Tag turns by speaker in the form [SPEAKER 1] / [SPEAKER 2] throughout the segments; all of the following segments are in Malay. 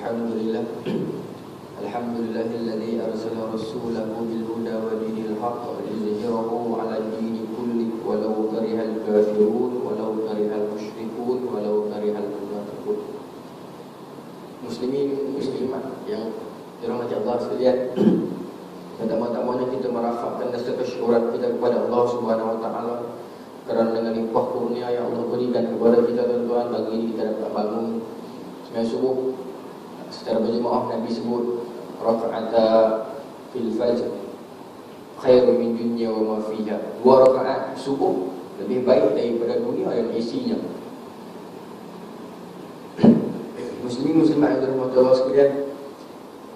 [SPEAKER 1] Alhamdulillah. Alhamdulillahilladzi arsala rasulahu bil huda wa dinil haqq liyuzhirahu 'ala ad-dini kullihi walau karihal kafirun walau karihal musyrikun walau karihal munafiqun. Muslimin muslimat yang dirahmati Allah sekalian, pertama-tamanya kita merafakkan rasa kesyukuran kita kepada Allah Subhanahu wa taala kerana dengan limpah kurnia yang Allah berikan kepada kita tuan-tuan, pagi ini kita dapat bangun sembahyang subuh secara berjemaah. Nabi sebut raka'ata fil fajr khairu min dunya wa ma fiha. 2 rakaat subuh lebih baik daripada dunia dan isinya. Muslimin muslimat yang dirahmati Allah sekalian,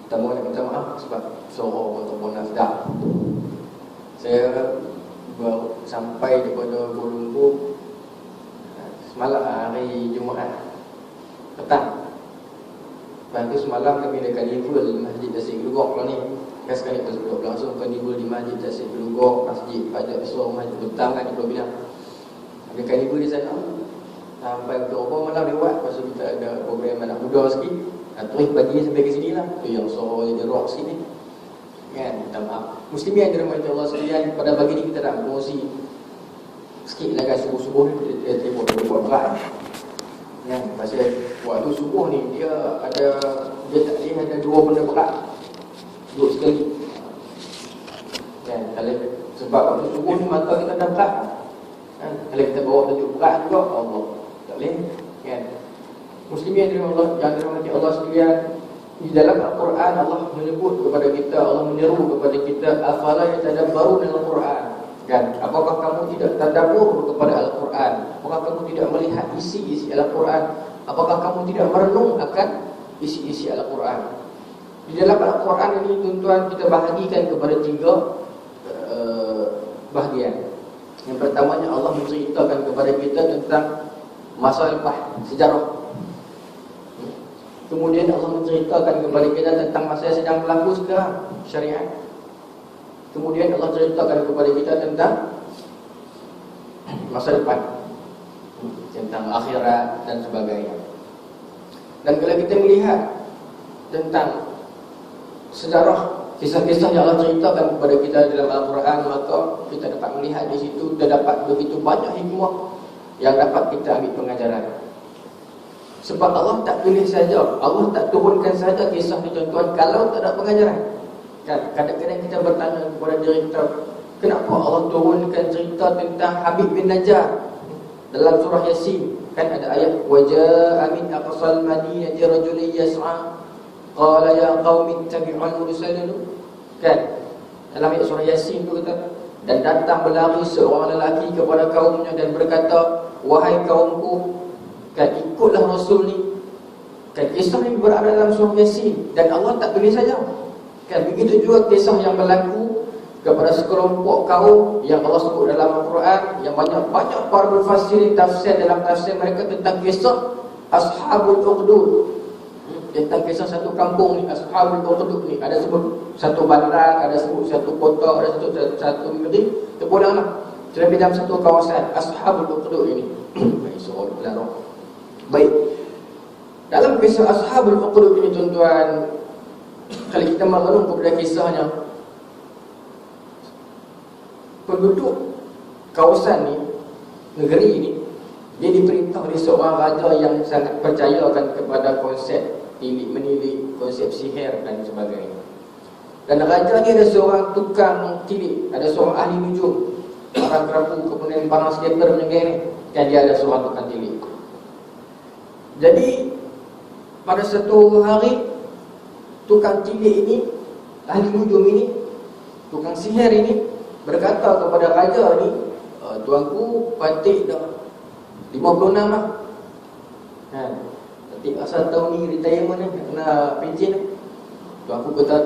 [SPEAKER 1] pertama nak minta maaf sebab sorong ataupun nafdah. Saya baru sampai daripada Kuala Lumpur semalam hari Jumaat petang. Lepas tu semalam kami ada karnival di Masjid Tasik Gelugok lah ni. Kan sekali kita duduk langsung karnival di Masjid Tasik Gelugok, Masjid Pajak Besar, Masjid Betang kan di Pulau Pinang. Ada karnival di sana. Sampai Oktober malam lewat. Lepas tu kita ada program anak muda sikit. Terus pagi sampai ke sini lah. Tu yang suara jadi rock sini. Kan, minta maaf. Muslimin yang dirahmati Allah sekalian, pada pagi ni kita nak berkongsi sikit lah kan. Subuh-subuh ni kita tengok buat berat. Kan, pasal waktu subuh ni dia tak boleh ada 2 benda berat duduk sekali. Kan, kalau sebab waktu subuh ni mata kita dah berat. Kan, kalau kita bawa tajuk berat juga, Allah tak boleh. Kan, muslimin yang dirahmati Allah sekalian, di dalam Al-Quran Allah menyebut kepada kita, Allah menyeru kepada kita, afala yatadabbaruna al-Quran. Kan, apakah kamu tidak tadabbur kepada Al-Quran? Apakah kamu tidak melihat isi-isi Al-Quran? Apakah kamu tidak merenung akan isi-isi Al-Quran? Di dalam Al-Quran ini tuan-tuan kita bahagikan kepada 3 bahagian. Yang pertamanya Allah menceritakan kepada kita tentang masa lepas, sejarah. Kemudian Allah menceritakan kepada kita tentang masa yang sedang berlaku sekarang, syariat. Kemudian Allah ceritakan kepada kita tentang masa depan, tentang akhirat dan sebagainya. Dan kalau kita melihat tentang sejarah, kisah-kisah yang Allah ceritakan kepada kita dalam Al-Quran, maka kita dapat melihat di situ terdapat begitu banyak hikmah yang dapat kita ambil pengajaran. Sebab Allah tak tulis saja, Allah tak turunkan saja kisah ni tuan-tuan kalau tak ada pengajaran. Kan, kadang-kadang kita bertanya kepada diri kita, kenapa Allah turunkan cerita tentang Habib bin Najjar dalam surah Yasin? Kan ada ayat waja'a min aqsal madinati rajulun yas'a qala ya qaumi ittabi'ul mursalin. Kan, dalam ayat surah Yasin tu kata, dan datang berlari seorang lelaki kepada kaumnya dan berkata, wahai kaumku, kan ikutlah Rasul ni. Kan, kisah ni berada dalam surah Yasin dan Allah tak tulis saja. Kan, begitu juga kisah yang berlaku kepada sekelompok kaum yang Allah sebut dalam Al-Quran, yang banyak para mufassirin tafsir dalam tafsir mereka tentang kisah Ashabul Ukhdud. Tentang kisah satu kampung ni, Ashabul Ukhdud ni. Ada sebut satu bandar, ada sebut satu kota, ada sebut satu negeri. Terpulanglah terlebih dalam satu kawasan Ashabul Ukhdud ini. Baik, soal pelarang. Baik, dalam kisah Ashabul Ukhdud ini tuan-tuan, kalau kita merenung kepada kisahnya, penduduk kawasan ni, negeri ini, dia diperintah oleh seorang raja yang sangat percayakan kepada konsep tilik-menilik, konsep sihir dan sebagainya. Dan raja ni ada seorang tukang tilik, ada seorang ahli nujum, orang kerapu, kemudian barang skater macam ni, dan dia ada seorang tukang tilik. Jadi pada satu hari, tukang tilik ini, ahli nujum ini, tukang sihir ini berkata kepada raja ni, tuanku patik dah 56 lah. Patik asal tahun ni retirement ni, kena pencen ni. Tuanku kata,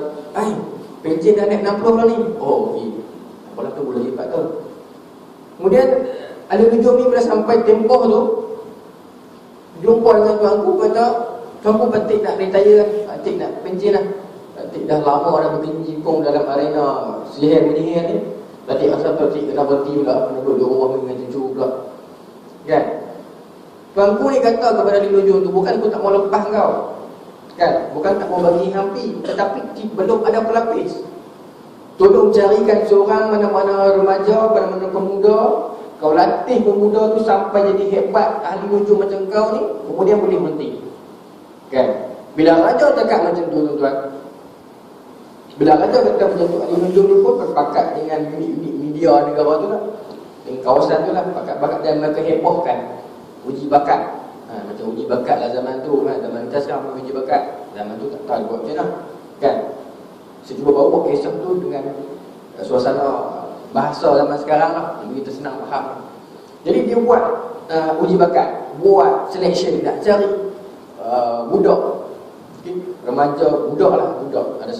[SPEAKER 1] pencen dah naik 60 lah ni. Oh, okey. Apalah tu boleh lipat tu. Kemudian ahli nujum ni bila sampai tempoh tu, jumpa dengan tuanku, kata, tuanku patik nak retire lah, patik nak pencen lah. Patik dah lama dah berkecimpung dalam arena sihir-menyihir ni. Patik asal patik kena berhenti pula, kena duduk di rumah dengan cucu pula. Kan? Tuanku ni kata kepada ahli nujum tu, bukan aku tak mau lepas kau. Kan? Bukan tak mau bagi hampi, tetapi belum ada pelapis. Tolong carikan seorang mana-mana remaja, mana-mana pemuda. Kau latih pemuda tu sampai jadi hebat, ahli hujung macam kau ni, kemudian boleh berhenti. Kan? Bila raja cakap macam tu tuan-tuan, bila raja kata macam tu, ahli hujung ni pun berpakat dengan unit-unit media negara tu lah, dengan kawasan tu lah, bakat-bakat dan mereka hebohkan uji bakat. Macam uji bakat lah zaman tu kan. Zaman kita sekarang uji bakat, zaman tu tak tahu buat macam mana. Kan? Saya cuba bawa kisah tu dengan suasana bahasa zaman sekarang lah, jadi kita senang faham. Jadi dia buat uji bakat, buat selection, nak cari budak, okay? Remaja, budak lah, budak ada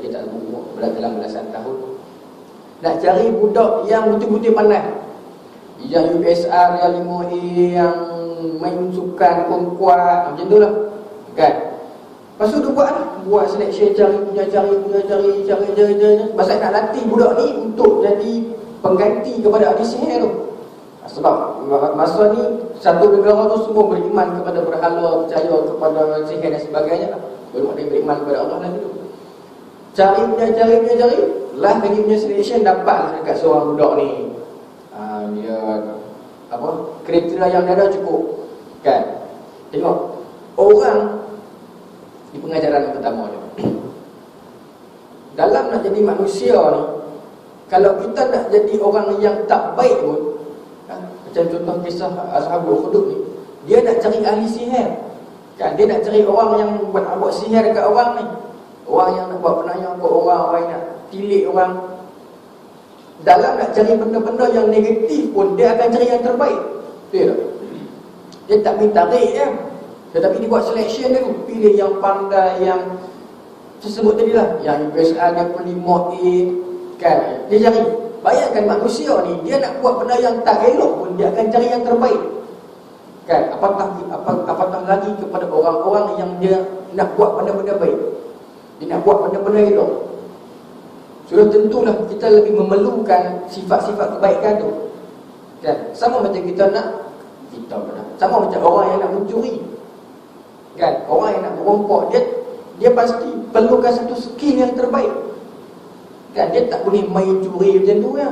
[SPEAKER 1] kita umur dalam belasan tahun, nak cari budak yang betul-betul pandai, yang UPSR, yang 5A, yang main sukan, kuat, macam tu lah. Kan? Lepas tu dia buat selection, cari. Pasal nak latih budak ni untuk jadi pengganti kepada ahli sihir tu. Sebab masa ni satu negara tu semua beriman kepada berhala, percaya kepada sihir dan sebagainya lah. Belum ada beriman kepada Allah lagi tu. Cari. Lah lagi punya selection, dapat dekat seorang budak ni. Dia kriteria yang dia ada cukup. Kan? Tengok orang di pengajaran yang pertama ni, dalam nak jadi manusia ni, kalau kita nak jadi orang yang tak baik pun, macam contoh kisah Ashabul Ukhdud ni, dia nak cari ahli sihir. Kan? Dia nak cari orang yang buat sihir dekat orang ni, orang yang nak buat penayang ke orang yang nak tilik orang. Dalam nak cari benda-benda yang negatif pun, dia akan cari yang terbaik. Betul tak? Dia tak minta tarik ya. Tetapi dia buat selection dia tu, pilih yang pandai, yang tersebut tadi lah, yang UPSR dia pun 5A. Kan? Dia cari. Bayangkan manusia ni, dia nak buat benda yang tak elok pun, dia akan cari yang terbaik. Kan? Apatah lagi kepada orang-orang yang dia nak buat benda-benda baik, dia nak buat benda-benda elok. Sudah tentulah kita lebih memerlukan sifat-sifat kebaikan tu. Kan? Sama macam kita sama macam orang yang nak mencuri. Kan? Orang yang nak merompok, dia pasti perlukan satu skill yang terbaik. Kan? Dia tak boleh main curi macam tu ya.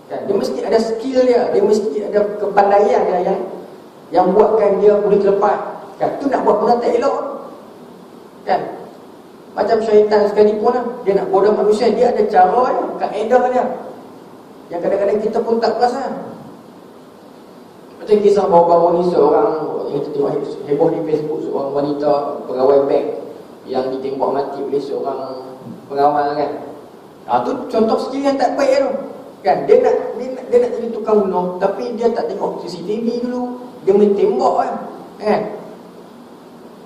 [SPEAKER 1] Kan? Dia mesti ada skill dia mesti ada kepandaian dia yang buatkan dia boleh terlepas. Kan? Tu nak buat benda tak elok. Kan? Macam syaitan sekalipun lah, dia nak bodoh manusia, dia ada cara dia, kaedah dia, yang kadang-kadang kita pun tak perasan. Macam kisah baru-baru ni, seorang yang kita tengok heboh di Facebook, seorang wanita pegawai bank yang ditembak mati oleh seorang pengawal kan. Tu contoh skill yang tak baik tu. Kan? Dia nak jadi tukang bunuh, tapi dia tak tengok CCTV dulu, dia main tembak kan. Kan?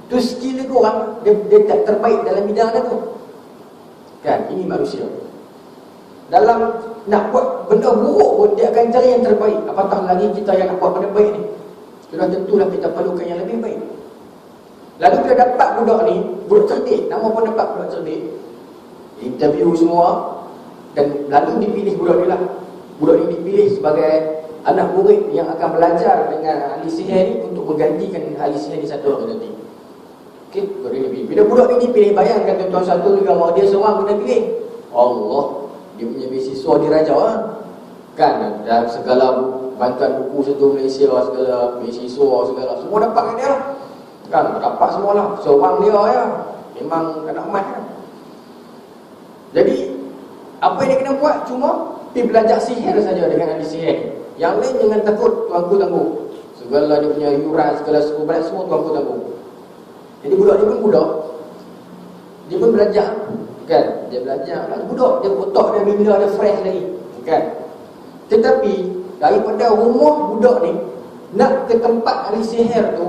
[SPEAKER 1] Tu skill dia kurang, dia tak terbaik dalam bidang dia tu. Kan? Ini manusia. Dalam nak buat benda buruk pun, dia akan cari yang terbaik. Apatah lagi kita yang nak buat benda baik ni. Sudah tentulah kita perlukan yang lebih baik. Lalu kita dapat budak ni, budak cerdik, nama pun dapat budak cerdik, interview semua, dan lalu dipilih budak ni lah. Budak ni dipilih sebagai anak murid yang akan belajar dengan ahli sihir ni untuk menggantikan ahli sihir di satu hari nanti. Okay, bila budak ni dipilih, bayangkan tuan-tuan, satu negara dia seorang kena pilih. Allah, dia punya beasiswa diraja lah. Kan? Dan segala bantuan buku satu Malaysia, segala beasiswa, segala semua dapat kan dia lah. Kan? Dapat semua lah. Seorang dia ya. Memang kena emas kan? Jadi apa yang dia kena buat? Cuma pergi belajar sihir saja dengan ahli sihir. Yang lain jangan takut, tuanku tangguh. Segala dia punya yuran, segala suku barat semua tuanku tangguh. Jadi budak ni pun budak, dia pun belajar. Kan? Dia belajar budak, dia otak dia bila ada fresh lagi. Kan? Tetapi daripada rumah budak ni nak ke tempat ahli sihir tu,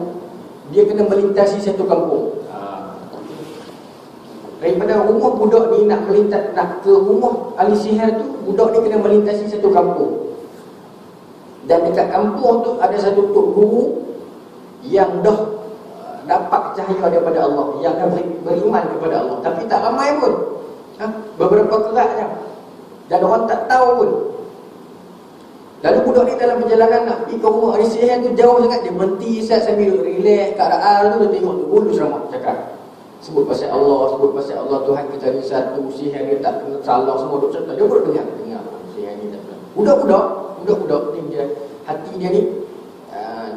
[SPEAKER 1] dia kena melintasi satu kampung. Daripada rumah budak ni nak ke rumah ahli sihir tu, budak ni kena melintasi satu kampung. Dan dekat kampung tu ada satu tok guru yang dah dapat cahaya daripada Allah, yang dah beriman kepada Allah, tapi tak ramai pun. Beberapa keratnya, dan orang tak tahu pun. Lalu budak ni dalam perjalanan nak pergi ke rumah ahli sihir tu jauh sangat, dia berhenti sambil relax keadaan tu, dia tengok tu bulu ceramah cakap sebut pasal Allah, Tuhan kita ni satu, sihir ni tak kena salah, semua duk cerita. Dia pun dengar sihir ni tak kena. Budak-budak ni dia, hati dia ni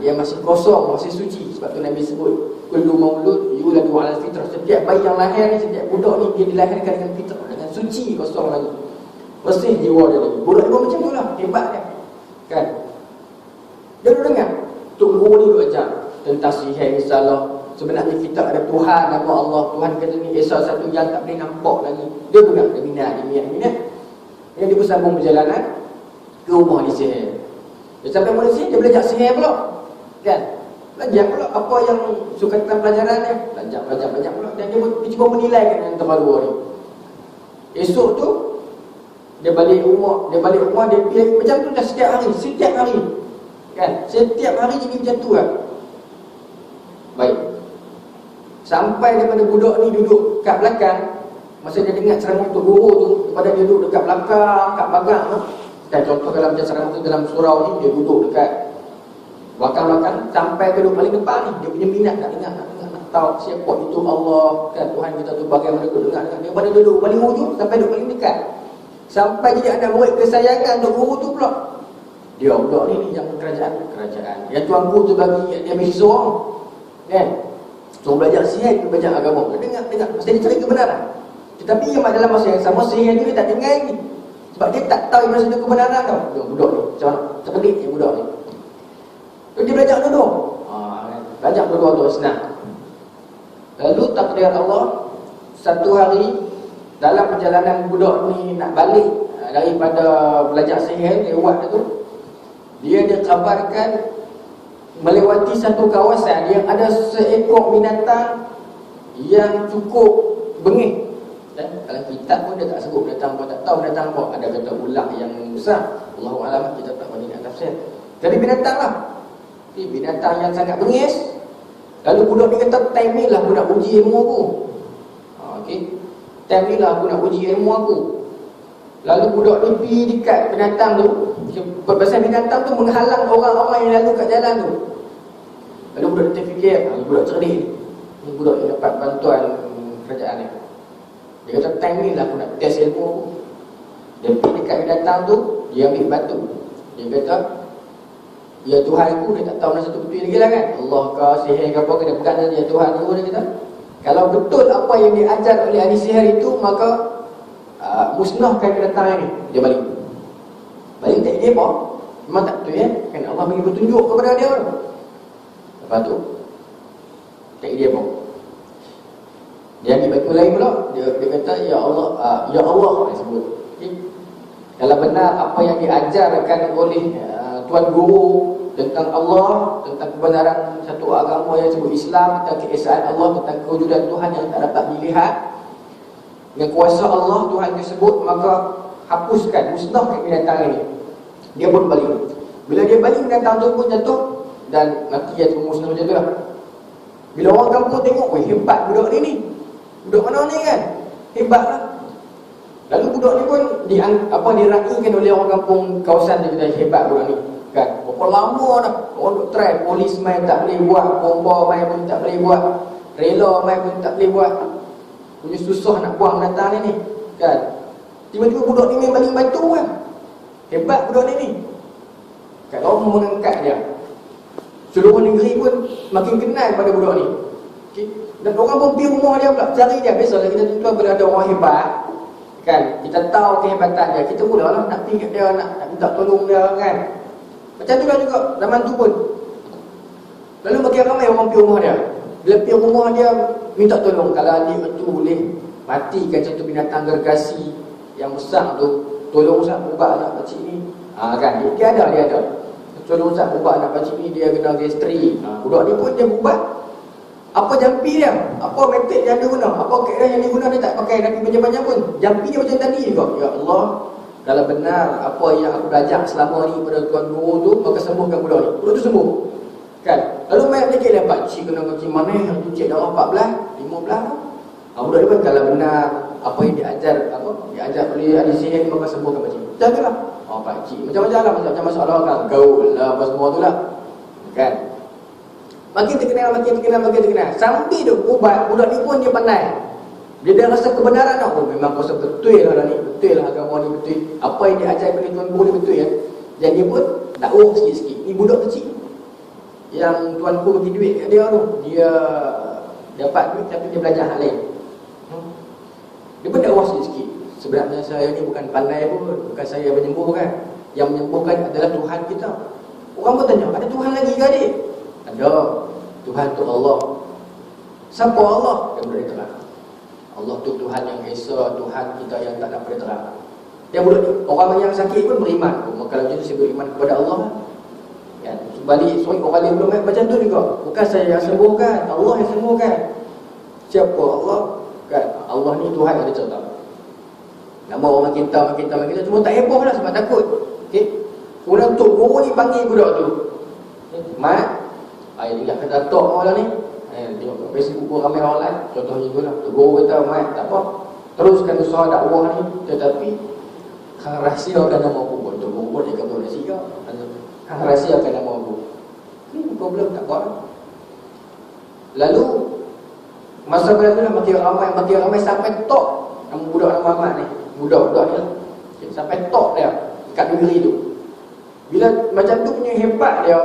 [SPEAKER 1] dia masih kosong, masih suci. Sebab tu Nabi sebut kullu maulud yuladu ala fitrah. Setiap bayi yang lahir ni, setiap budak ni dia dilahirkan dengan fitrah, dengan suci, kosong lagi, bersih jiwa dia lagi. Budak ni pun macam tu lah, hebat dia kan. Dia duk dengar tunggu ni duk ajar tentang sihir ni salah. Sebenarnya kita ada Tuhan, nama Allah. Tuhan kata ni Esa satu yang tak boleh nampak lagi. Dia dengar, dia minat. Yang dia bersambung perjalanan ke rumah ahli sihir. Dia sampai rumah ahli sihir, dia belajar sihir pula kan. Belajar pula apa yang sukatan pelajaran dia. Belajar pula. Dan dia cuba menilaikan yang terbaru ni. Esok tu dia balik rumah, dia pilih macam tu dah setiap hari kan. Setiap hari jadi macam tu lah. Baik, sampai daripada budak ni duduk kat belakang. Masa dia dengar ceramah untuk guru tu, daripada dia duduk dekat belakang, kat belakang tu. Dan contoh kalau macam ceramah tu dalam surau ni, dia duduk dekat belakang-belakang, sampai ke duduk paling depan ni, dia punya minat nak dengar, nak tahu siapa itu Allah kan, Tuhan kita tu bagaimana dia dengar. Daripada duduk paling hujung sampai duduk paling dekat, sampai jadi anak murid kesayangan untuk guru tu pula. Dia budak ni yang kerajaan. Yang tuan guru tu bagi dia mesti seorang kan. So belajar sihir, belajar agama. Dia dengar, mesti dia cari kebenaran. Tetapi yang dalam masa yang sama, sihir ni dia tak dengar ni. Sebab dia tak tahu yang maksud kebenaran tau. Dia budak ni, macam mana? Terpedik dia budak ni. So dia belajar dulu. Belajar dulu tu senang. Lalu takdir Allah, satu hari dalam perjalanan budak ni nak balik daripada belajar sihir lewat tu, dia dikabarkan melewati satu kawasan yang ada seekor binatang yang cukup bengih. Dan dalam kitab pun dia tak sebut binatang apa, tak tahu binatang apa. Ada kata ular yang besar, Allahu a'lam, kita tak boleh nak tafsir. Jadi binatang lah, binatang yang sangat bengis. Lalu budak ni kata, time ni lah aku nak uji ilmu aku. Time ni lah aku nak uji ilmu aku. Lalu budak ni pergi dekat binatang tu. Pasal binatang tu menghalang orang-orang yang lalu kat jalan tu. Lalu budak ni terfikir, budak cerdik ni budak yang dapat bantuan kerajaan ni. Dia kata, time ni lah aku nak test ilmu aku. Dia pergi dekat binatang tu, dia ambil batu. Dia kata, ya Tuhan aku, dia tak tahu mana satu betul lagi lah kan. Allah ke, sihir ke apa, dia bukan ya Tuhan aku, dia kata. Kalau betul apa yang diajar oleh ahli sihir itu, maka musnahkan binatang ni. Dia balik tak dia apa? Memang tak betul ya. Kan Allah bagi petunjuk kepada dia. Lepas tu tak dia apa? Dia ambil batu lain pula. Dia kata, ya Allah, dia sebut. Kalau benar apa yang diajarkan oleh Tuan Guru tentang Allah, tentang kebenaran satu agama yang disebut Islam, tentang keesaan Allah, tentang kewujudan Tuhan yang tak dapat dilihat, dengan kuasa Allah Tuhan disebut, maka hapuskan, musnahkan binatang ini. Dia pun balik. Bila dia balik, binatang tu pun jatuh dan mati dia musnah macam tu lah. Bila orang kampung tengok, weh hebat budak ni. Budak mana ni kan? Hebat lah. Lalu budak ni pun diraikan oleh orang kampung kawasan dia, kata hebat budak ni kan. Berapa lama dah orang duk try, polis main tak boleh buat, bomba main pun tak boleh buat, rela main pun tak boleh buat. Punya susah nak buang binatang ni kan. Tiba-tiba budak ni main baling batu kan. Hebat budak ni. Kat orang mengangkat dia. Seluruh negeri pun makin kenal pada budak ni. Okay. Dan orang pun pergi rumah dia pula, cari dia. Biasalah kita tuan bila ada orang hebat kan, kita tahu kehebatan dia, kita mulalah nak pergi kat dia, nak minta tolong dia kan. Macam tu lah juga zaman tu pun. Lalu makin ramai orang pergi rumah dia. Bila pergi rumah dia minta tolong, kalau adik tu boleh matikan satu binatang gergasi yang besar tu, tolong Ustaz ubat anak pakcik ni. Kan dia ada. Tolong Ustaz ubat anak pakcik ni, dia kena gastri. Budak ni pun dia ubat. Apa jampi dia, apa metod yang dia guna, apa kaedah yang dia guna, dia tak pakai Nabi banyak-banyak pun. Jampi dia macam tadi juga. Ya Allah, kalau benar apa yang aku belajar selama ni pada Tuan Guru tu, maka sembuhkan budak ni. Budak tu sembuh kan. Lalu main fikir dia, pakcik kena kaki mana yang tu cik darah 14, 15. Budak ni pun kalau benar apa yang diajar oleh ahli sihir, maka sembuhkan pakcik. Jagalah. pakcik, macam-macam lah, macam masalah orang gaul lah, apa semua tu lah, kan. Makin terkenal, sambil tu budak ni pun dia pandai. Dia dah rasa kebenaran tau. Oh, memang rasa betul lah ni, betul lah agama ni betul. Apa yang dia ajar kepada Tuan Guru ni betul ya. Dan dia pun dakwah sikit-sikit. Ni budak kecil yang Tuan Guru bagi duit kat dia tu, dia dapat duit tapi dia belajar hal lain. Dia pun dakwah sikit-sikit. Sebenarnya saya ni bukan pandai pun, bukan saya menyembuhkan. Yang menyembuhkan adalah Tuhan kita. Orang pun tanya, ada Tuhan lagi ke adik? Ada. Tuhan tu Allah. Siapa Allah? Dia boleh terang. Allah tu Tuhan yang Esa, Tuhan kita yang tak dapat terang. Dia boleh, orang yang sakit pun beriman. Kalau macam tu saya beriman kepada Allah. Kan? Sebalik, orang yang belum macam tu juga. Bukan saya yang sembuhkan, Allah yang sembuhkan. Siapa Allah? Kan? Allah ni Tuhan yang dia cerita. Nama orang kita cuma tak heboh lah sebab takut. Okay? Kemudian Tok Guru ni panggil budak tu. Mat, dia ingat kata Tok orang ni. Tengok kat Facebook pun ramai orang lain. Contohnya tu lah, Tok Guru kata, Mat, tak apa, teruskan usaha dakwah ni. Tetapi hang rahsiakan nama aku pun. Tok Guru pun dia kata rahsia. Hang rahsiakan nama aku. Ni problem tak buat. Lalu masa berlalu lah makin ramai sampai Tok nama budak nama Ahmad ni. Budak-budak ni lah. Sampai Tok dia kat negeri tu. Bila macam tu punya hebat dia,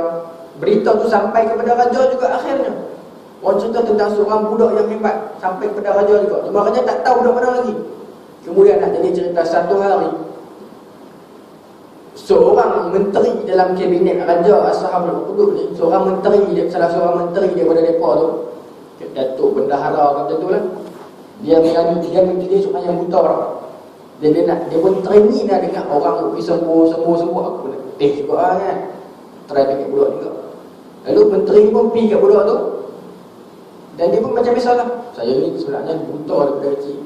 [SPEAKER 1] berita tu sampai kepada raja juga akhirnya. Orang cerita tentang seorang budak yang hebat sampai kepada raja juga. Cuma raja tak tahu budak mana lagi. Kemudian nak jadi cerita satu hari, seorang menteri dalam kabinet Raja Ashabul Ukhdud ni, salah seorang menteri daripada mereka tu, Datuk Bendahara kata tu lah, dia menjadi seorang yang buta orang. Dia pun training dah dengar orang pergi sembuh aku nak juga lah kan. Try pergi budak juga. Lalu menteri pun pergi kat budak tu, dan dia pun macam biasalah, saya ni sebenarnya buta daripada kecil,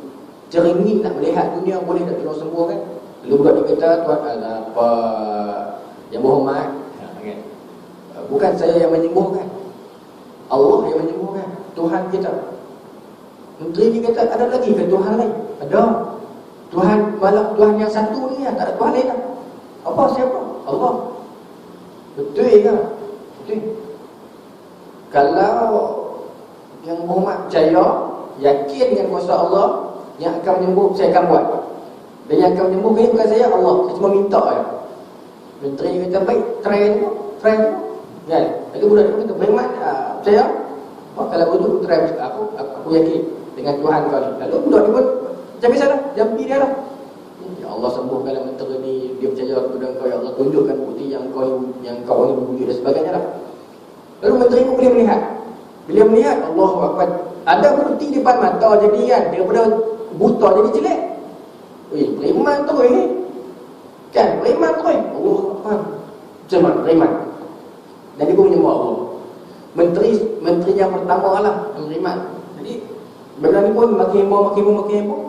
[SPEAKER 1] teringin nak melihat dunia, boleh tak tolong sembuh kan. Lalu budak dia kata, Tuan apa yang Muhammad kan? Bukan saya yang menyembuhkan, Allah yang menyembuhkan, Tuhan kita. Menteri ni kata, ada lagi ke Tuhan lain? Ada. Tuhan, malah Tuhan yang satu ni lah, tak ada Tuhan lain lah. Apa, siapa? Allah. Betul ke? Betul. Kalau yang Muhammad percaya, yakin dengan kuasa Allah yang akan menyembuh, saya akan buat. Dan yang akan menyembuhkan ini bukan saya, Allah. Saya cuma minta je. Menteri kata, baik, try tu. Kan? Lagi budak dia kata, memang percaya? Kalau betul, try aku yakin dengan Tuhan kau ni. Lalu budak dia pun macam biasa lah, jampi dia lah. Ya Allah, sembuhkanlah menteri ni, dia percaya kepada kau, ya Allah, tunjukkan bukti yang kau ni wujud dan sebagainya lah. Lalu menteri pun boleh melihat. Bila melihat, Allahu Akbar, ada bukti depan mata jadi kan, daripada buta jadi jelek. Beriman tu ni. Kan, beriman tu. Allahu Akbar. Macam mana beriman? Dan dia pun menyembah Allah. Menteri yang pertama lah yang beriman. Jadi benda ni pun makin heboh.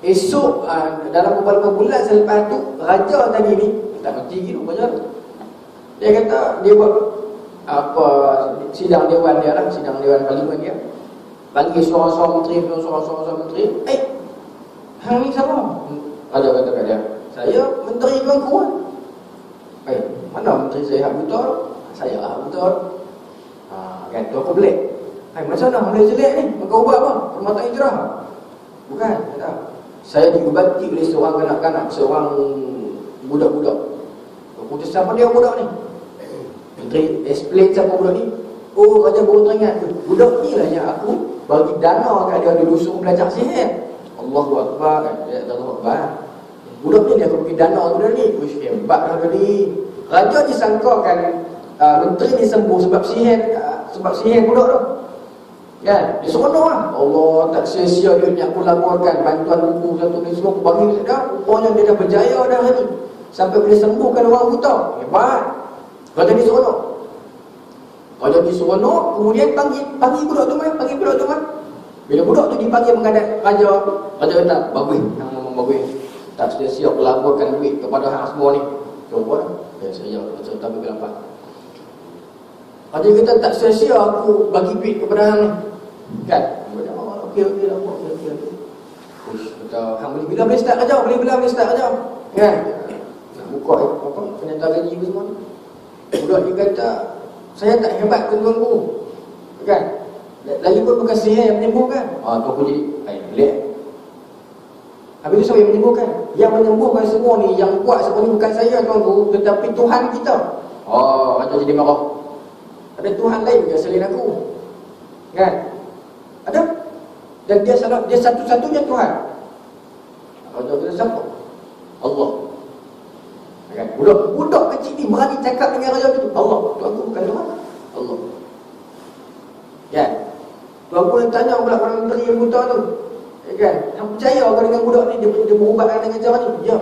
[SPEAKER 1] Esok dalam beberapa bulan selepas tu, raja tadi ni tak mati gitu raja. Dia kata dia buat apa sidang dewan dia lah, sidang dewan parlimen dia. Panggil seorang-seorang menteri. Hang ni siapa? Raja kata kat dia, saya menteri Tuanku. Mana menteri saya hak buta? Saya hak buta. Kan tu aku belik. Macam mana boleh jelek ni? Kau ubah apa? Permata hijrah? Bukan, kata. Saya diubati oleh seorang kanak-kanak, seorang budak-budak. Keputus siapa dia budak ni? Menteri explain siapa budak ni. Oh, raja baru teringat, budak ni lah yang aku bagi dana kat dia, dulu suruh belajar sihir. Allahu Akbar kan? Allahu Akbar. Budak ni dia aku bagi dana budak ni. Uish, hebat lah dia ni. Raja disangkakan menteri ni sembuh sebab sihir budak tu. Kan? Dia seronok lah. Allah, tak sia-sia duit yang aku laporkan, bantuan buku satu ni semua aku bagi dah. Rupanya dia dah berjaya dah hari ni, sampai boleh sembuhkan orang buta. Hebat. Raja ni seronok. Kemudian panggil budak tu mai. Bila budak tu dipanggil menghadap raja kata, bagus, hang memang bagus. Tak sia-sia aku laporkan duit kepada hang semua ni. Coba saya cerita bagi lambat. Raja kata, tak sia-sia aku bagi duit kepada hang ni. Kan? Okey. Ush, kata, hang boleh bila start raja? Kan? Nak kuat apa penyata gaji ke semua ni. Budak dia kata, saya tak hebat tuan-tuanku. Kan? Lagi pun bukan sihir yang menyembuhkan. Tuan aku jadi, pelik. Habis itu siapa yang menyembuhkan? Yang menyembuhkan semua ni, yang kuat semua ni bukan saya tuanku, tetapi Tuhan kita. Macam jadi marah. Ada Tuhan lain ke selain aku? Kan? Ada? Dan dia satu-satunya Tuhan. Kalau kita siapa? Allah. Kan? Budak kecil ni berani cakap dengan raja itu. Allah. Tuanku bukan Tuhan. Allah. Kan? Tuanku yang tanya pula orang menteri yang buta tu. Kan? Yang percaya orang dengan budak ni dia berubat dengan cara ni. Ya.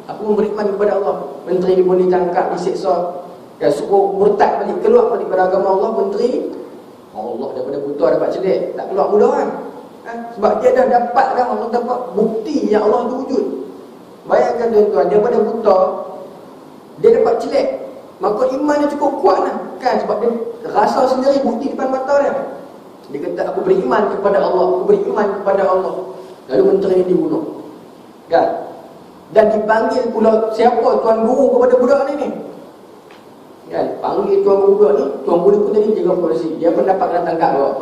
[SPEAKER 1] Aku memberiman kepada Allah. Menteri ni pun ditangkap, disiksa. Kan? Suruh murtad balik, keluar balik pada agama Allah. Menteri Allah daripada buta dapat celik, tak keluar mudah kan? Sebab dia dah dapat kan, Allah dapat bukti yang Allah tu wujud. Bayangkan tuan-tuan, daripada buta dia dapat celik, maka iman dia cukup kuat lah kan? Sebab dia rasa sendiri bukti depan mata dia. Dia kata aku beriman kepada Allah, aku beriman kepada Allah. Lalu menteri ini dibunuh kan? Dan dipanggil pula siapa tuan guru kepada budak ni kan? Panggil tuan guru budak ni. Tuan guru pun tadi jaga polisi, dia pun dapat kena tangkap bawah.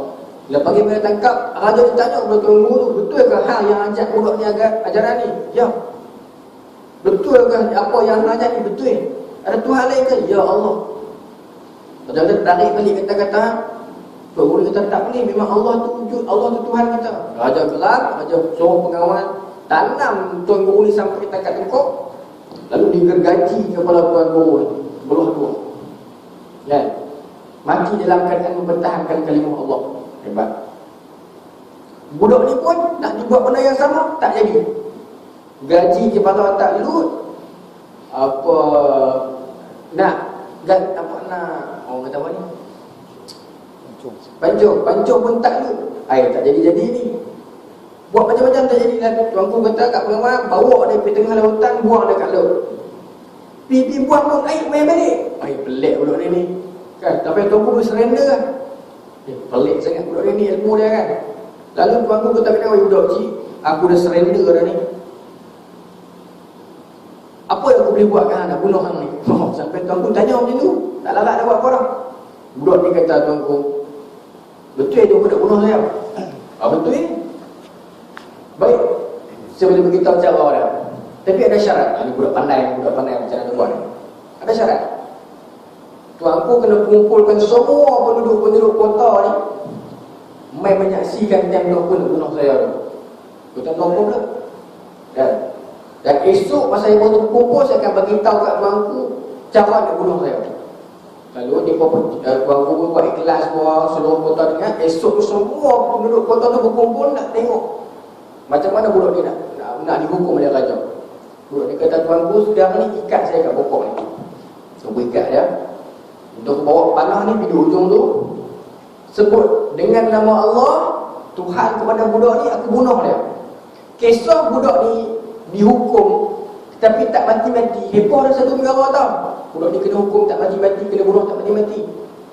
[SPEAKER 1] Bila panggil kena tangkap, raja ditanya kepada tuan guru tu, betul ke hal yang ajak budak ni ajaran ni? Ya. Betul ke apa yang ajak ni? Betul. Ada Tuhan lain ke? Ya Allah. Raja tarik balik kata-kata. Tuan guru kata tak boleh, memang Allah tu wujud, Allah tu Tuhan kita. Raja gerak, raja suruh pengawal tanam tuan guru ni sampai takat tengkok. Lalu digergaji kepala tuan guru ni belah dua. Kan? Mati dalam keadaan mempertahankan kalimah Allah. Hebat. Budak ni pun nak dibuat benda yang sama, tak jadi. Gaji kepala tak lut. Apa nak orang kata apa ni? Pancung pun tak lut. Tak jadi ni. Buat macam-macam tak jadi. Tuanku kata kat pengawal, bawa dia pergi tengah lautan, buang dia kat laut. Pergi buang pun air main balik. Pelik budak ni kan? Tapi tuanku surrender lah. Pelik sangat budak ni ilmu dia kan. Lalu tuanku kata kat dia, budak cik, aku dah surrender dah ni. Apa yang aku boleh buat kan nak bunuh hang ni? Sampai tuanku tanya macam tu, tak larat nak buat apa dah. Budak ni kata tuanku, betul tu aku nak bunuh saya? Betul ni? Baik, saya boleh beritahu cara dia. Tapi ada syarat. Ini budak pandai macam mana buat ni. Ada syarat. Tuanku kena kumpulkan semua penduduk kota ni mai menyaksikan time tuanku nak bunuh saya tu. Tuanku pula. Dan esok masa yang tu kumpul, saya akan bagi tahu kat tuanku cara nak bunuh saya. Lalu tuanku pun buat ikhlas semua seluruh kota dengar. Esok tu semua penduduk kota tu berkumpul nak tengok macam mana budak ni nak dihukum oleh raja. Budak ni kata, tuanku sekarang ni ikat saya kat pokok ni. Tunggu ikat dia. Untuk bawa panah ni pergi ujung tu. Sebut dengan nama Allah, Tuhan kepada budak ni, aku bunuh dia. Kisah budak ni dihukum tapi tak mati-mati. Heboh dah satu negara tau. Budak ni kena hukum tak mati-mati, kena bunuh tak mati-mati.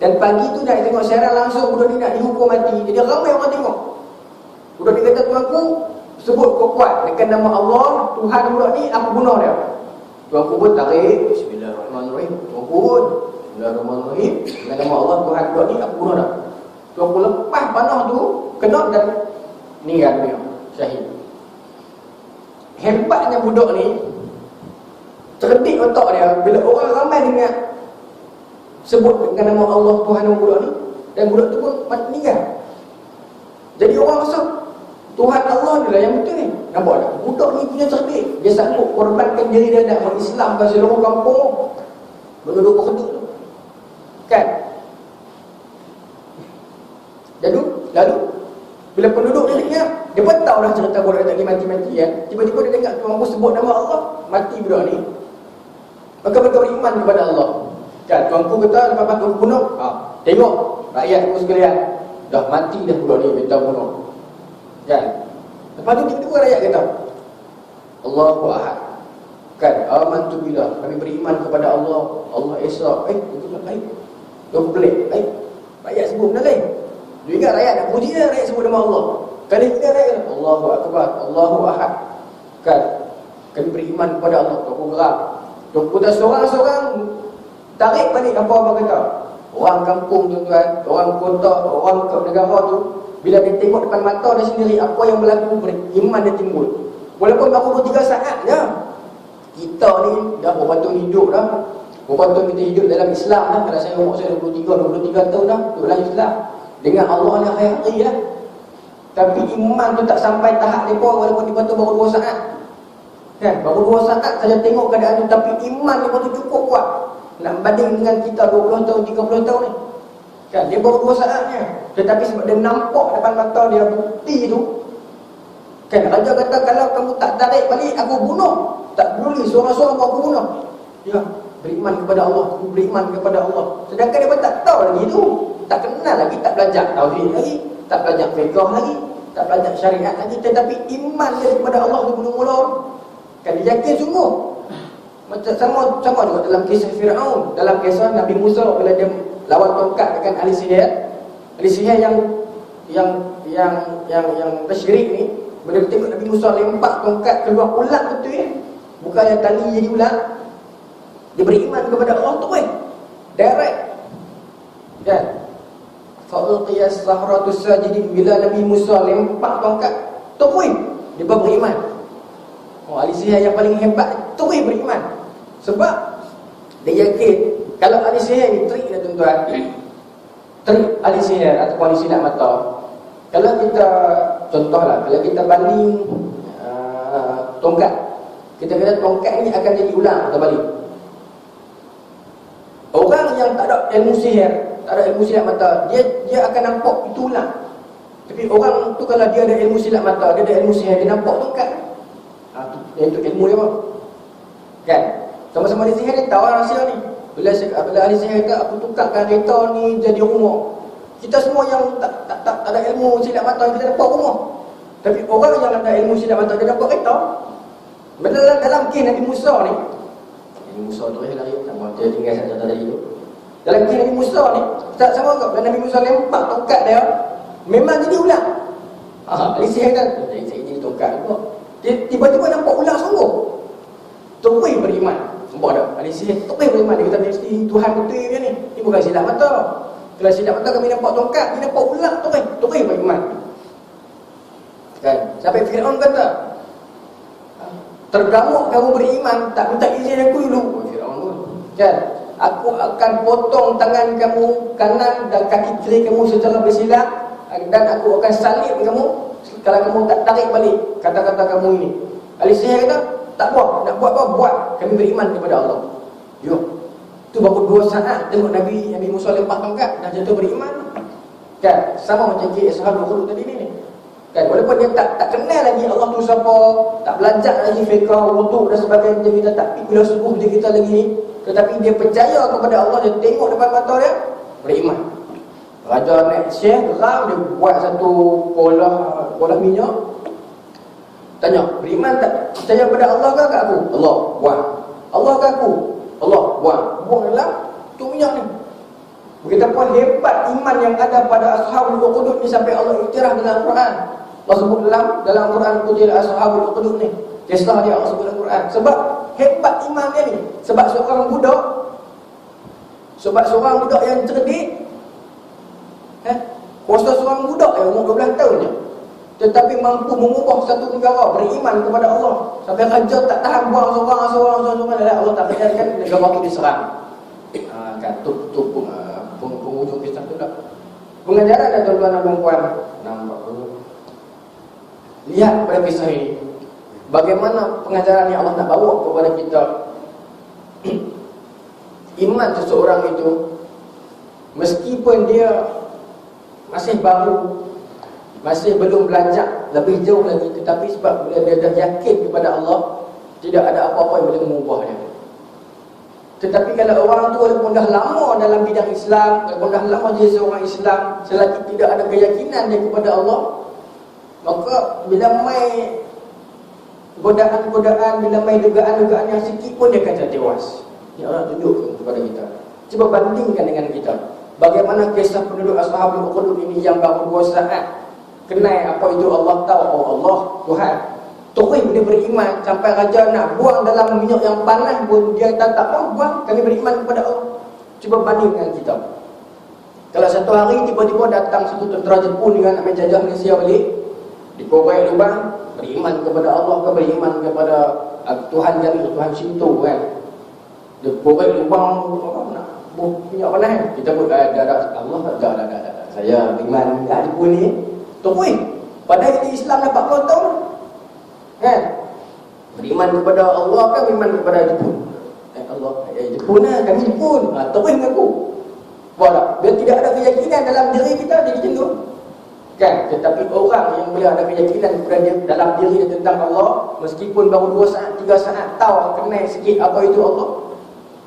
[SPEAKER 1] Dan pagi tu dah tengok siaran langsung budak ni nak dihukum mati. Jadi ramai orang tengok. Budak ni kata, tuanku sebut kuat dengan nama Allah, Tuhan budak ni, aku bunuh dia. Tuanku pun tarik, Bismillahirrahmanirrahim. Tuanku pun Bismillahirrahmanirrahim. Dengan nama Allah, Tuhan budak ni, aku bunuh dia. Tuanku lepas panah tu, kena dan meninggal dunia, syahid. Hebatnya budak ni, cerdik otak dia. Bila orang ramai dengar sebut dengan nama Allah, Tuhan budak ni, dan budak tu pun meninggal. Jadi orang rasa Tuhan Allah ni lah yang betul ni. Nampak tak? Budak ni punya cerdik. Dia sanggup korbankan diri dia nak mengislamkan seluruh kampung penduduk penduduk tu. Kan? Lalu bila penduduk ni dengar, dia pun tahu dah cerita budak tak pergi mati-mati kan. Tiba-tiba dia dengar tuanku sebut nama Allah, mati budak ni. Maka mereka beriman kepada Allah. Kan? Tuanku kata lepas tuanku bunuh, tengok rakyatku sekalian, dah mati dah budak ni, minta bunuh. Kan? Lepas tu tiba-tiba rakyat kata, Allahu Ahad. Kan? Amantu billah, kami beriman kepada Allah. Allah Esa. Betul tak? Tuan pelik. Rakyat sebut benda lain. Dia ingat rakyat nak puji dia, rakyat sebut nama Allah. Kali ini rakyat kata, Allahu Akbar, Allahu Ahad. Kan? Kami beriman kepada Allah. Tuan gerak. Kita seorang-seorang tarik balik apa orang kata. Orang kampung tuan-tuan, orang kota, orang ke negara tu, bila dia tengok depan mata dia sendiri apa yang berlaku, beriman dia timbul. Walaupun baru 2-3 saat je. Kita ni dah berapa tahun hidup dah. Berapa tahun kita hidup dalam Islam dah. Kalau saya umur saya 23 tahun dah hidup dalam Islam. Dengan Allah ni hari-hari lah. Tapi iman tu tak sampai tahap mereka walaupun mereka tu baru 2 saat. Kan? Baru 2 saat saja tengok keadaan tu, tapi iman mereka tu cukup kuat. Nak banding dengan kita 20 tahun, 30 tahun ni. Kan? Dia baru 2 saatnya. Tetapi sebab dia nampak depan mata dia bukti tu. Kan? Raja kata kalau kamu tak tarik balik, aku bunuh. Tak peduli seorang-seorang aku bunuh. Ya, beriman kepada Allah, beriman kepada Allah. Sedangkan dia pun tak tahu lagi tu. Tak kenal lagi, tak belajar tauhid lagi, tak belajar fiqh lagi, tak belajar syariat lagi. Tetapi iman dia kepada Allah tu mula-mula. Kan dia yakin sungguh. Macam sama juga dalam kisah Firaun, dalam kisah Nabi Musa bila dia lawan tongkat dengan ahli sihir. Ahli sihir yang bersyirik ni, bila dia tengok Nabi Musa lempak tongkat keluar ulat betul ya. Bukan yang tali jadi ulat. Dia beriman kepada Allah tu direct. Kan? Fa'ulqiyas sahratus sajidin, bila Nabi Musa lempak tongkat tu dia beriman. Ahli sihir yang paling hebat tu beriman. Sebab dia yakin kalau ahli sihir ni trik dia tuan-tuan. Trik ahli sihir ataupun ahli silat mata. Kalau kita contohlah, kalau kita banding tongkat, kita kata tongkat ni akan jadi ulang terbalik. Orang yang tak ada ilmu sihir, tak ada ilmu silat mata, dia akan nampak itu ulang. Tapi orang tu kalau dia ada ilmu silat mata, dia ada ilmu sihir, dia nampak tongkat. Itu ilmu dia apa? Kan? Sama-sama di sihir dia tahu rahsia ni. Bila ahli sihir kata aku tukarkan kereta ni jadi rumah. Kita semua yang tak ada ilmu silat mata, kita dapat rumah. Tapi orang yang ada ilmu silat mata, dia dapat kereta. Dalam kisah Nabi Musa ni, Nabi Musa tu lari sama dia tinggal satu tadi tu. Dalam kisah Nabi Musa ni, tak sama ke? Bila Nabi Musa lempak tongkat dia, memang jadi ulang. Ahli sihir kan, jadi tongkat tu. Dia tiba-tiba nampak ulang sungguh. Terus beriman. Nampak tak? Ahli sihir terus beriman. Dia kata mesti Tuhan betul dia ni. Ini bukan silap mata. Kalau silap mata kami nampak tongkat, dia nampak ulang terus beriman. Kan? Sampai Firaun kata, tergamuk kamu beriman, tak minta izin aku dulu. Firaun pun. Kan? Aku akan potong tangan kamu kanan dan kaki kiri kamu secara bersilap, dan aku akan salib kamu kalau kamu tak tarik balik kata-kata kamu ini. Ahli sihir kata, tak buat. Nak buat apa? Buat. Kami beriman kepada Allah. Yuk. Itu baru 2 saat tengok Nabi Musa lempak tongkat, dah jatuh beriman. Kan? Sama macam kisah Ashabul tadi ni. Kan? Walaupun dia tak kenal lagi Allah tu siapa, tak belajar lagi fiqh, wudu dan sebagainya, kita tak bila subuh kita lagi ni, tetapi dia percaya kepada Allah, dia tengok depan mata dia, beriman. Raja naik syekh geram, dia buat satu bola minyak. Tanya, beriman tak? Percaya pada Allah ke kat aku? Allah, buang. Allah ke aku? Allah, buang. Buang dalam tu minyak ni. Betapun hebat iman yang ada pada Ashabul Ukhdud ni sampai Allah iktiraf dalam Quran. Allah sebut dalam Quran Qutila Ashabul Ukhdud ni. Kisah dia Allah sebut dalam Quran. Sebab hebat iman dia ni. Sebab seorang budak yang cerdik, kuasa seorang budak yang umur 12 tahun je, tetapi mampu mengubah satu negara, beriman kepada Allah. Sampai raja tak tahan buang seorang, Allah tak biarkan negara itu diserang. Kan penghujung kisah tu tak. Pengajaran dan tuan-tuan dan puan-puan, nampak dulu. Lihat pada kisah ini, bagaimana pengajaran yang Allah nak bawa kepada kita. Iman seseorang itu, meskipun dia masih baru, masih belum belajar lebih jauh lagi, tetapi sebab bila dia dah yakin kepada Allah, tidak ada apa-apa yang boleh mengubah dia. Tetapi kalau orang tu walaupun dah lama dalam bidang Islam, walaupun dah lama jadi seorang Islam, selagi tidak ada keyakinan dia kepada Allah, maka bila mai godaan-godaan, bila mai dugaan-dugaan yang sikit pun dia akan tewas. Ini Allah tunjuk kepada kita. Cuba bandingkan dengan kita. Bagaimana kisah penduduk Ashabul Ukhdud ini yang baru 2 saat kenal apa itu Allah tahu, oh Allah Tuhan. Terus dia beriman sampai raja nak buang dalam minyak yang panas pun dia tak mau buang. Kami beriman kepada Allah. Cuba banding dengan kita. Kalau satu hari tiba-tiba datang satu tentera Jepun dengan nak menjajah Malaysia balik, dikorek lubang, beriman kepada Allah ke beriman kepada Tuhan kami, Tuhan Shinto kan. Dia korek lubang nak minyak panas. Kita pun ada Allah ada. Saya beriman dengan Jepun ni. Terus padahal kita Islam dah 40 tahun. Kan? Beriman kepada Allah kan beriman kepada Jepun. Allah, Jepun lah, kami Jepun. Terus mengaku. Boleh. Dia tidak ada keyakinan dalam diri kita, dia macam tu. Kan? Tetapi orang yang boleh ada keyakinan kepada dia, dalam diri dia tentang Allah, meskipun baru 2 saat, 3 saat tahu kenal sikit apa itu Allah,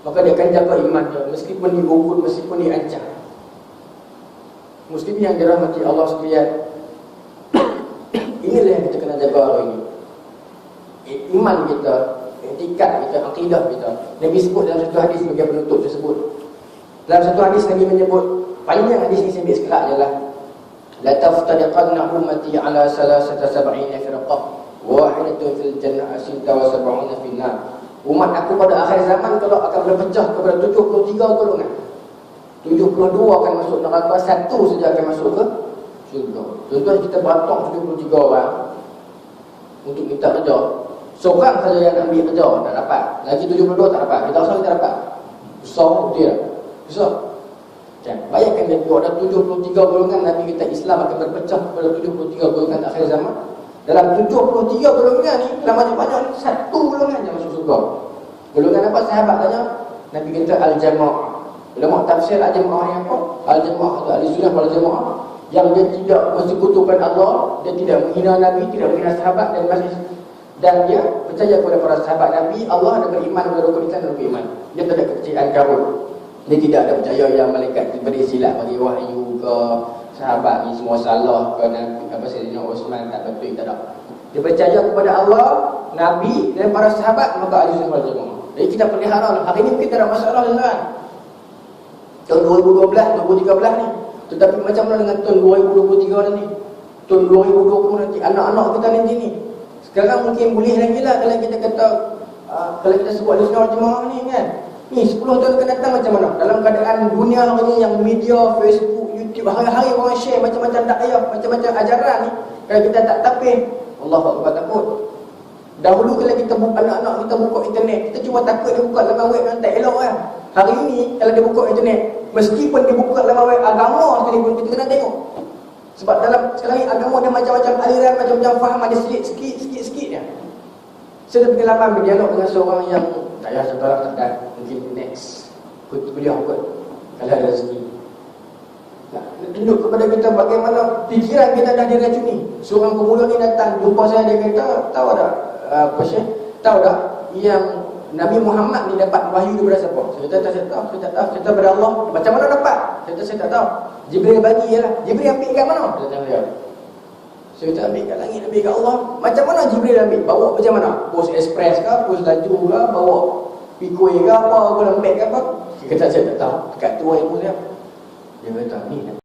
[SPEAKER 1] maka dia akan jaga iman dia meskipun diukur, meskipun diancam. Muslim yang dirahmati Allah sekalian, inilah yang kita kena jaga hari ini. Iman kita, etika kita, akidah kita. Nabi sebut dalam satu hadis sebagai penutup tersebut. Dalam satu hadis Nabi menyebut, panjang hadis ini saya ambil sekelak je lah. La taftariqanna ummati ala 73 firqah, wahidatun fil jannah, 76 fil nar. Umat aku pada akhir zaman kalau akan berpecah kepada 73 golongan. 72 akan masuk neraka, 1 saja akan masuk ke syurga. Contoh kita beratok 73 orang untuk minta kerja. Seorang saja yang ambil kerja tak dapat. Lagi 72 tak dapat. Kita rasa kita dapat. Besar betul tak? Besar. Bayangkan dia buat ada 73 golongan, Nabi kita Islam akan berpecah kepada 73 golongan akhir zaman. Dalam 73 golongan ni, dalam banyak-banyak ni, 1 golongan yang masuk syurga. Golongan apa? Sahabat tanya. Nabi kata Al-Jamaah. Ulama tafsir Al-Jamaah ni apa? Al-Jamaah atau Al-Sunnah wal-Jamaah, yang dia tidak mensekutukan Allah, dia tidak menghina Nabi, tidak menghina sahabat, dan dia percaya kepada para sahabat Nabi. Allah ada beriman kepada rukun Islam dan beriman. Dia tak ada kepercayaan karun. Dia tidak ada percaya yang malaikat diberi silap bagi wahyu ke sahabat ni semua salah ke Nabi apa Sayyidina Osman tak betul, tak ada. Dia percaya kepada Allah, Nabi dan para sahabat, maka Ahli Sunnah wal Jamaah. Jadi kita pelihara lah. Hari ni kita ada masalah tuan. Tahun 2012, 2013 ni. Tetapi macam mana dengan tahun 2023 nanti? Tahun 2020 nanti, anak-anak kita nanti ni. Sekarang mungkin boleh lagi lah kalau kita kata kalau kita sebut Ahli Sunnah wal Jamaah ni kan. Ni 10 tahun akan datang macam mana? Dalam keadaan dunia hari ni yang media, Facebook, YouTube, hari-hari orang share macam-macam dakwah, macam-macam ajaran ni. Kalau kita tak tapih, Allah Akbar, takut. Dahulu kalau kita buka, anak-anak kita buka internet, kita cuma takut dia buka laman web yang tak elok kan. Hari ini kalau dia buka internet, meskipun dia buka laman web agama sekalipun, kita kena tengok. Sebab dalam sekarang ni agama dia macam-macam aliran, macam-macam faham, ada sikit-sikit dia. Saya ada pengalaman berdialog dengan seorang yang tak payah contohlah, tak mungkin next kuliah kot kalau ada rezeki. Nah, tunjuk kepada kita bagaimana fikiran kita dah diracuni. Seorang pemula ni datang jumpa saya, dia kata, tahu tak apa Syekh, tahu tak yang Nabi Muhammad ni dapat wahyu daripada siapa? Saya kata saya tak tahu, saya tak tahu. Saya pada Allah. Macam mana dapat? Saya kata saya tak tahu. Jibril bagi je lah. Jibril ambil kat mana? Saya tanya dia. Saya kata ambil kat langit, ambil kat Allah. Macam mana Jibril ambil? Bawa macam mana? Post express ke? Post laju ke? Bawa pikul ke apa? Bawa lembek ke apa? Dia kata saya tak tahu. Dekat tua ilmu dia. Dia kata ni